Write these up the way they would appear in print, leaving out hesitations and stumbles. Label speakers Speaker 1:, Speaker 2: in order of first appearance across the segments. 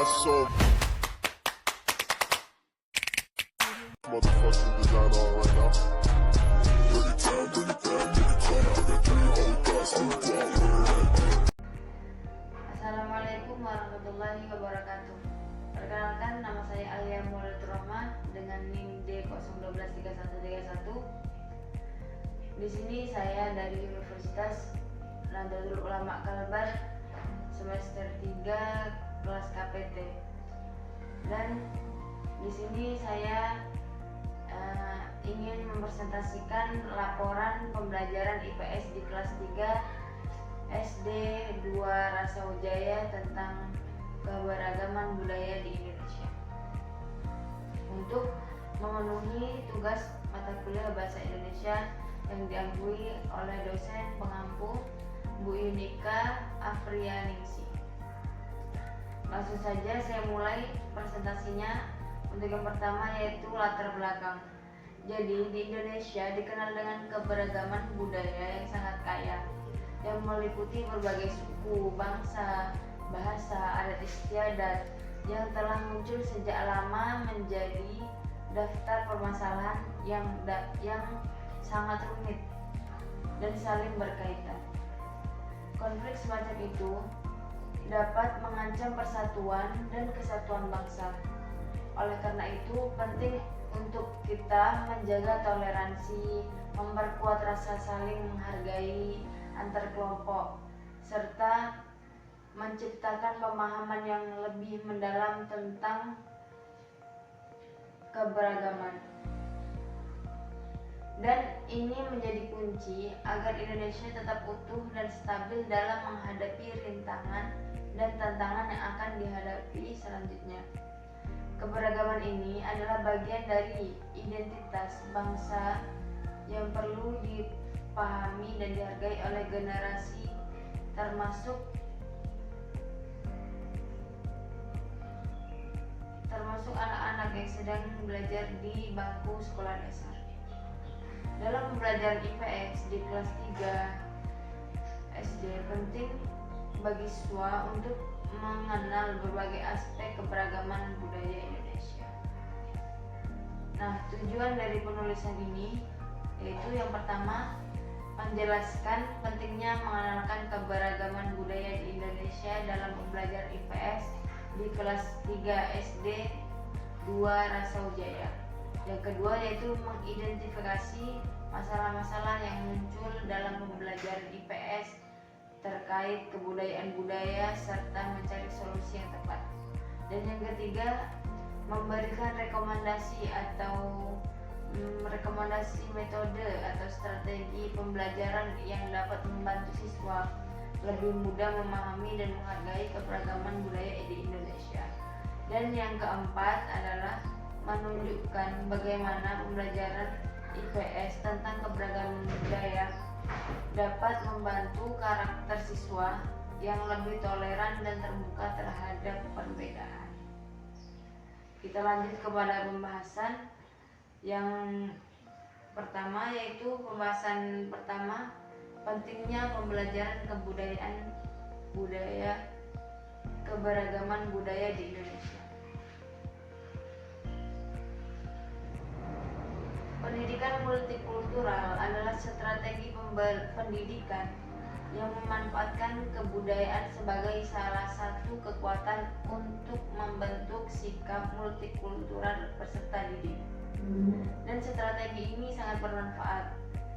Speaker 1: so motherfucking designer right now.
Speaker 2: Assalamualaikum warahmatullahi wabarakatuh. Perkenalkan, nama saya Alia Maulatul Rahmah dengan NIM D0123131. Di sini saya dari Universitas Nahdlatul Ulama Kalbar semester 3 kelas KPT. Dan di sini saya ingin mempresentasikan laporan pembelajaran IPS di kelas 3 SD 2 Rasawijaya tentang keberagaman budaya di Indonesia. Untuk memenuhi tugas mata kuliah Bahasa Indonesia yang diakui oleh dosen pengampu Bu Yunika Afrianingsi. Langsung saja saya mulai presentasinya. Untuk yang pertama yaitu latar belakang. Jadi di Indonesia dikenal dengan keberagaman budaya yang sangat kaya, yang meliputi berbagai suku, bangsa, bahasa, adat istiadat yang telah muncul sejak lama menjadi daftar permasalahan yang sangat rumit dan saling berkaitan. Konflik semacam itu dapat mengancam persatuan dan kesatuan bangsa. Oleh karena itu penting untuk kita menjaga toleransi, memperkuat rasa saling menghargai antar kelompok, serta menciptakan pemahaman yang lebih mendalam tentang keberagaman. Dan ini menjadi kunci agar Indonesia tetap utuh dan stabil dalam menghadapi rintangan dan tantangan yang akan dihadapi selanjutnya. Keberagaman ini adalah bagian dari identitas bangsa yang perlu dipahami dan dihargai oleh generasi termasuk anak-anak yang sedang belajar di bangku sekolah dasar. Dalam pembelajaran IPS di kelas 3 SD penting bagi siswa untuk mengenal berbagai aspek keberagaman budaya Indonesia. Nah, tujuan dari penulisan ini yaitu yang pertama, menjelaskan pentingnya mengenalkan keberagaman budaya di Indonesia dalam pembelajaran IPS di kelas 3 SD 2 Rasawijaya. Yang kedua yaitu mengidentifikasi masalah-masalah yang muncul dalam pembelajaran IPS terkait kebudayaan budaya serta mencari solusi yang tepat. Dan yang ketiga, memberikan rekomendasi metode atau strategi pembelajaran yang dapat membantu siswa lebih mudah memahami dan menghargai keberagaman budaya di Indonesia. Dan yang keempat adalah menunjukkan bagaimana pembelajaran IPS tentang keberagaman budaya dapat membantu karakter siswa yang lebih toleran dan terbuka terhadap perbedaan. Kita lanjut kepada pembahasan yang pertama, yaitu pembahasan pertama, pentingnya pembelajaran keberagaman budaya di Indonesia. Pendidikan multikultural adalah strategi pendidikan yang memanfaatkan kebudayaan sebagai salah satu kekuatan untuk membentuk sikap multikultural peserta didik. Dan strategi ini sangat bermanfaat.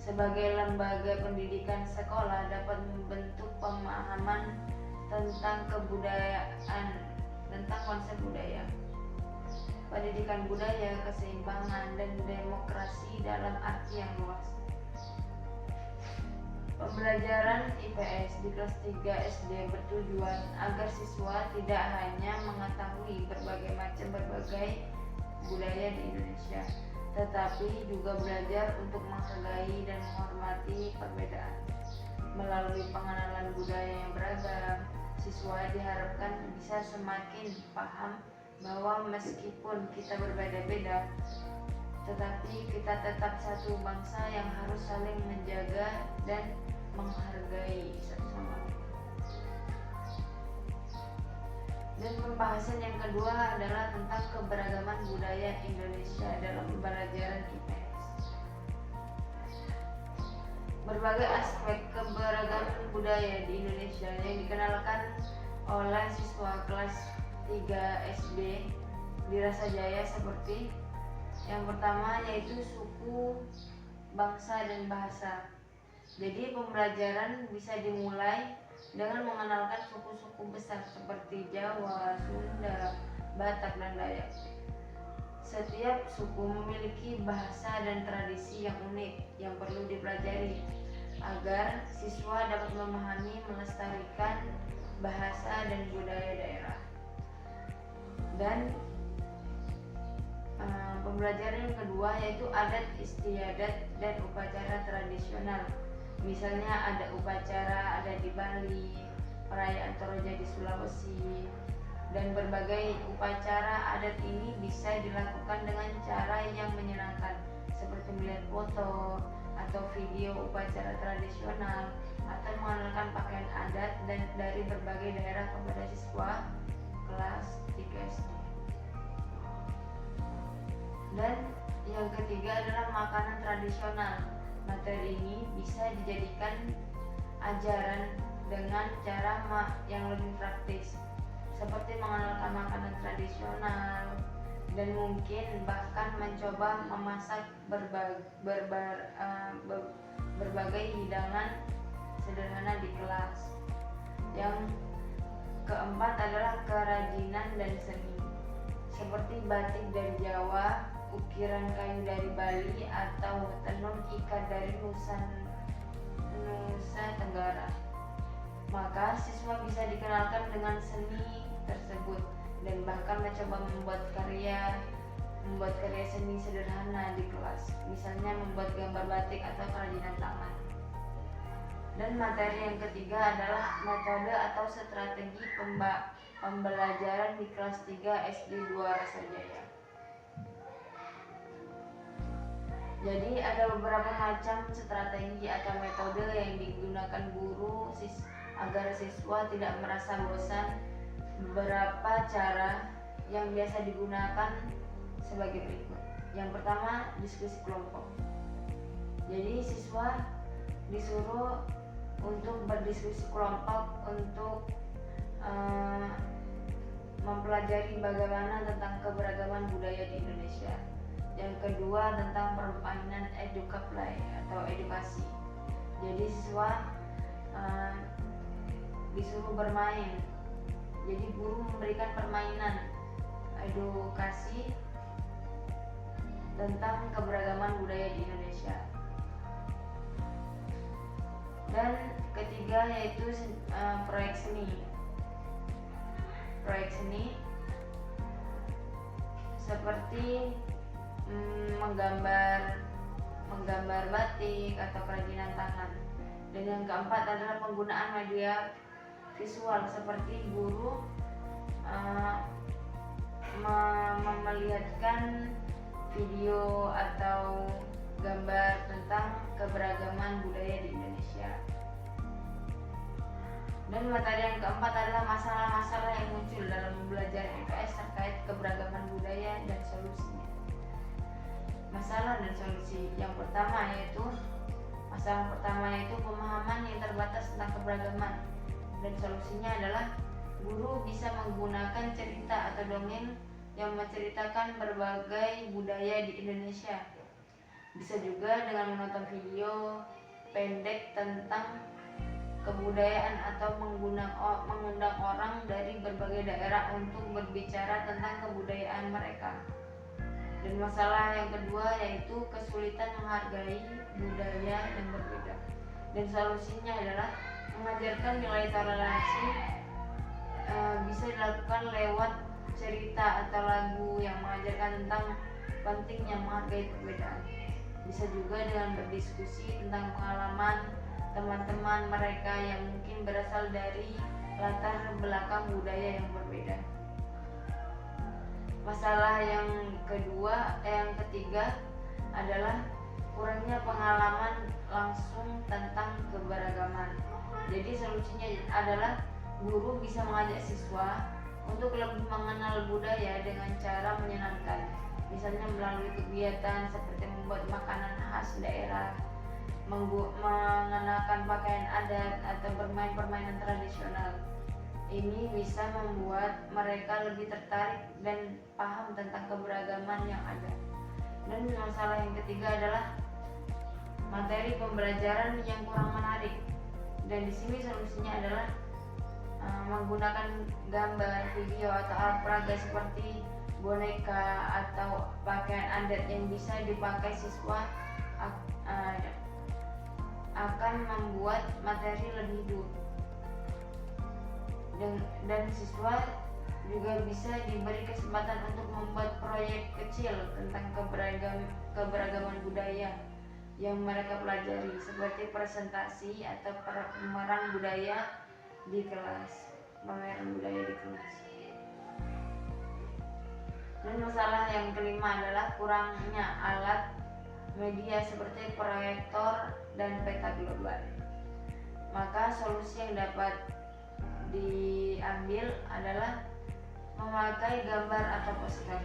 Speaker 2: Sebagai lembaga pendidikan, sekolah dapat membentuk pemahaman tentang kebudayaan, tentang konsep budaya, pendidikan budaya, keseimbangan, dan demokrasi dalam arti yang luas. Pembelajaran IPS di kelas 3 SD bertujuan agar siswa tidak hanya mengetahui berbagai budaya di Indonesia, tetapi juga belajar untuk menghargai dan menghormati perbedaan. Melalui pengenalan budaya yang beragam, siswa diharapkan bisa semakin paham bahwa meskipun kita berbeda-beda, tetapi kita tetap satu bangsa yang harus saling menjaga dan menghargai satu sama lain. Dan pembahasan yang kedua adalah tentang keberagaman budaya Indonesia dalam pembelajaran IPS. Berbagai aspek keberagaman budaya di Indonesia yang dikenalkan oleh siswa kelas 3 SD di Rasajaya seperti yang pertama yaitu suku, bangsa, dan bahasa. Jadi pembelajaran bisa dimulai dengan mengenalkan suku-suku besar seperti Jawa, Sunda, Batak, dan Dayak. Setiap suku memiliki bahasa dan tradisi yang unik yang perlu dipelajari agar siswa dapat memahami, melestarikan bahasa dan budaya daerah. Dan pembelajaran yang kedua yaitu adat istiadat dan upacara tradisional. Misalnya ada upacara ada di Bali, perayaan Toraja di Sulawesi, dan berbagai upacara adat ini bisa dilakukan dengan cara yang menyenangkan seperti melihat foto atau video upacara tradisional atau mengenalkan pakaian adat dan dari berbagai daerah kepada siswa kelas 3 SD. Dan yang ketiga adalah makanan tradisional. Materi ini bisa dijadikan ajaran dengan cara yang lebih praktis, seperti mengenalkan makanan tradisional dan mungkin bahkan mencoba memasak berbagai hidangan sederhana di kelas. Yang keempat adalah kerajinan dan seni, seperti batik dari Jawa, ukiran kayu dari Bali, atau tenun ikat dari Nusa Tenggara. Maka siswa bisa dikenalkan dengan seni tersebut dan bahkan mencoba membuat karya seni sederhana di kelas, misalnya membuat gambar batik atau kerajinan tangan. Dan materi yang ketiga adalah metode atau strategi pembelajaran di kelas 3 SD 2 Rasajaya. Jadi ada beberapa macam strategi atau metode yang digunakan guru agar siswa tidak merasa bosan. Beberapa cara yang biasa digunakan sebagai berikut. Yang pertama, diskusi kelompok. Jadi siswa disuruh untuk berdiskusi kelompok untuk mempelajari bagaimana tentang keberagaman budaya di Indonesia. Yang kedua tentang permainan edukaplay atau edukasi. Jadi siswa disuruh bermain. Jadi guru memberikan permainan edukasi tentang keberagaman budaya di Indonesia. Dan ketiga yaitu proyek seni. Proyek seni seperti menggambar batik atau kerajinan tangan. Dan yang keempat adalah penggunaan media visual seperti guru memperlihatkan video atau gambar tentang keberagaman budaya di Indonesia. Dan materi yang keempat adalah masalah-masalah yang muncul dalam belajar IPS terkait keberagaman budaya dan solusinya. Masalah dan solusi. Yang pertama yaitu masalah pertama yaitu pemahaman yang terbatas tentang keberagaman, dan solusinya adalah guru bisa menggunakan cerita atau dongeng yang menceritakan berbagai budaya di Indonesia. Bisa juga dengan menonton video pendek tentang kebudayaan atau mengundang orang dari berbagai daerah untuk berbicara tentang kebudayaan mereka. Dan masalah yang kedua yaitu kesulitan menghargai budaya yang berbeda. Dan solusinya adalah mengajarkan nilai toleransi bisa dilakukan lewat cerita atau lagu yang mengajarkan tentang pentingnya menghargai perbedaan. Bisa juga dengan berdiskusi tentang pengalaman teman-teman mereka yang mungkin berasal dari latar belakang budaya yang berbeda. Masalah yang ketiga adalah kurangnya pengalaman langsung tentang keberagaman. Jadi solusinya adalah guru bisa mengajak siswa untuk lebih mengenal budaya dengan cara menyenangkan, misalnya melalui kegiatan seperti membuat makanan khas daerah, mengenakan pakaian adat, atau bermain permainan tradisional. Ini bisa membuat mereka lebih tertarik dan paham tentang keberagaman yang ada. Dan masalah yang ketiga adalah materi pembelajaran yang kurang menarik. Dan di sini solusinya adalah menggunakan gambar, video, atau alat peraga seperti boneka atau pakaian adat yang bisa dipakai siswa akan membuat materi lebih hidup. Dan siswa juga bisa diberi kesempatan untuk membuat proyek kecil tentang keberagaman budaya yang mereka pelajari, seperti presentasi atau pameran budaya di kelas. Dan masalah yang kelima adalah kurangnya alat media seperti proyektor dan peta global. Maka solusi yang dapat diambil adalah memakai gambar atau poster.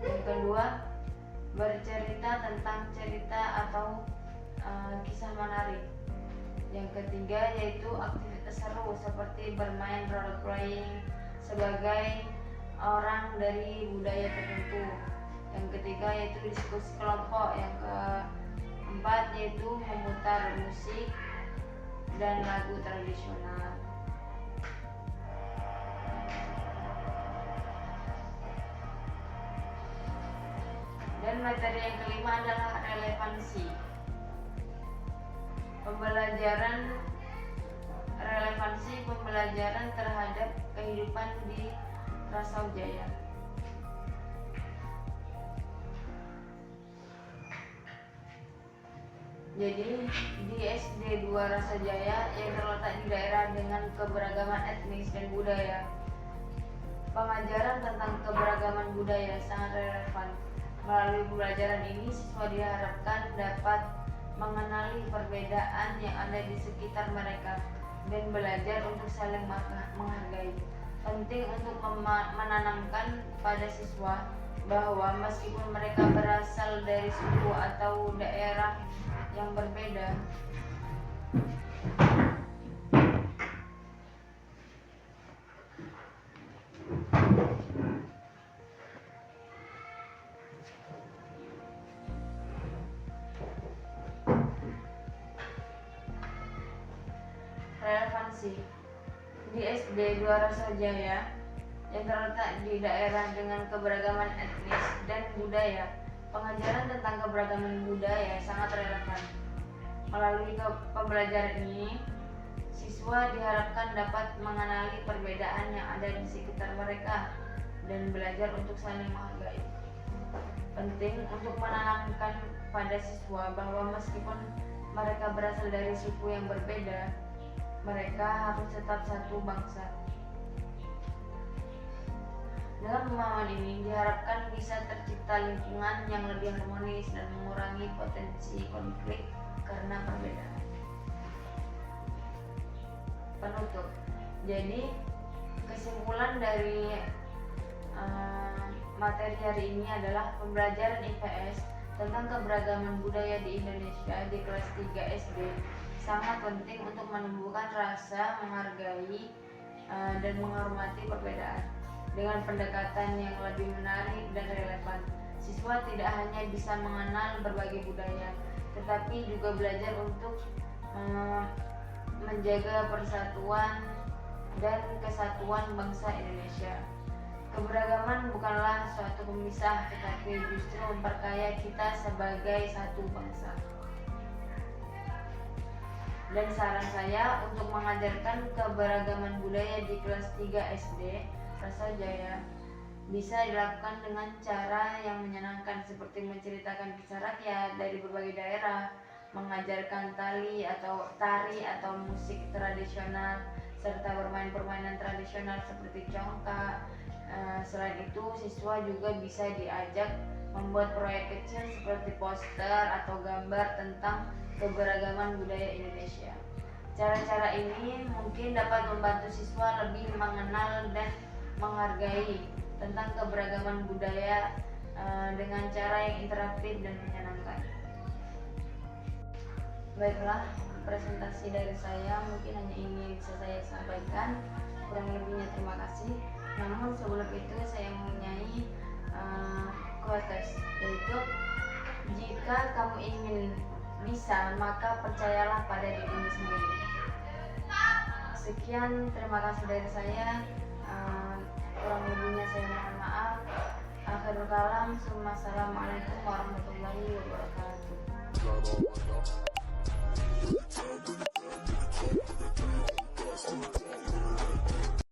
Speaker 2: Yang kedua, bercerita tentang cerita atau kisah menarik. Yang ketiga yaitu aktivitas seru seperti bermain role playing sebagai orang dari budaya tertentu. Yang ketiga yaitu diskusi kelompok. Yang keempat yaitu memutar musik dan lagu tradisional. Dan materi yang kelima adalah relevansi. Relevansi pembelajaran terhadap kehidupan di Rasajaya. Jadi di SD 2 Rasajaya yang terletak di daerah dengan keberagaman etnis dan budaya, pengajaran tentang keberagaman budaya sangat relevan. Melalui pembelajaran ini, siswa diharapkan dapat mengenali perbedaan yang ada di sekitar mereka dan belajar untuk saling menghargai. Penting untuk menanamkan pada siswa bahwa meskipun mereka berasal dari suku atau daerah yang berbeda, relevansi. Di SD 2 Rasajaya yang terletak di daerah dengan keberagaman etnis dan budaya, pengajaran tentang keberagaman budaya sangat relevan. Melalui pembelajaran ini, siswa diharapkan dapat mengenali perbedaan yang ada di sekitar mereka dan belajar untuk saling menghargai. Penting untuk menanamkan pada siswa bahwa meskipun mereka berasal dari suku yang berbeda, mereka harus tetap satu bangsa. Dengan pemahaman ini diharapkan bisa tercipta lingkungan yang lebih harmonis dan mengurangi potensi konflik karena perbedaan. Penutup. Jadi kesimpulan dari materi hari ini adalah pembelajaran IPS tentang keberagaman budaya di Indonesia di kelas 3 SD sangat penting untuk menumbuhkan rasa menghargai dan menghormati perbedaan. Dengan pendekatan yang lebih menarik dan relevan, siswa tidak hanya bisa mengenal berbagai budaya, tetapi juga belajar untuk menjaga persatuan dan kesatuan bangsa Indonesia. Keberagaman bukanlah suatu pemisah, tetapi justru memperkaya kita sebagai satu bangsa. Dan saran saya untuk mengajarkan keberagaman budaya di kelas 3 SD Rasajaya bisa dilakukan dengan cara yang menyenangkan seperti menceritakan kisah rakyat dari berbagai daerah, mengajarkan tari atau musik tradisional, serta bermain permainan tradisional seperti congkak. Selain itu, siswa juga bisa diajak membuat proyek kecil seperti poster atau gambar tentang keberagaman budaya Indonesia. Cara-cara ini mungkin dapat membantu siswa lebih mengenal dan menghargai tentang keberagaman budaya dengan cara yang interaktif dan menyenangkan. Baiklah, presentasi dari saya mungkin hanya ini yang bisa saya sampaikan. Kurang lebihnya terima kasih. Namun sebelum itu saya mempunyai quotes, yaitu jika kamu ingin bisa, maka percayalah pada dirimu sendiri. Sekian, terima kasih dari saya. Kurang lebihnya saya mohon maaf. Akhirul kalam, assalamualaikum warahmatullahi wabarakatuh.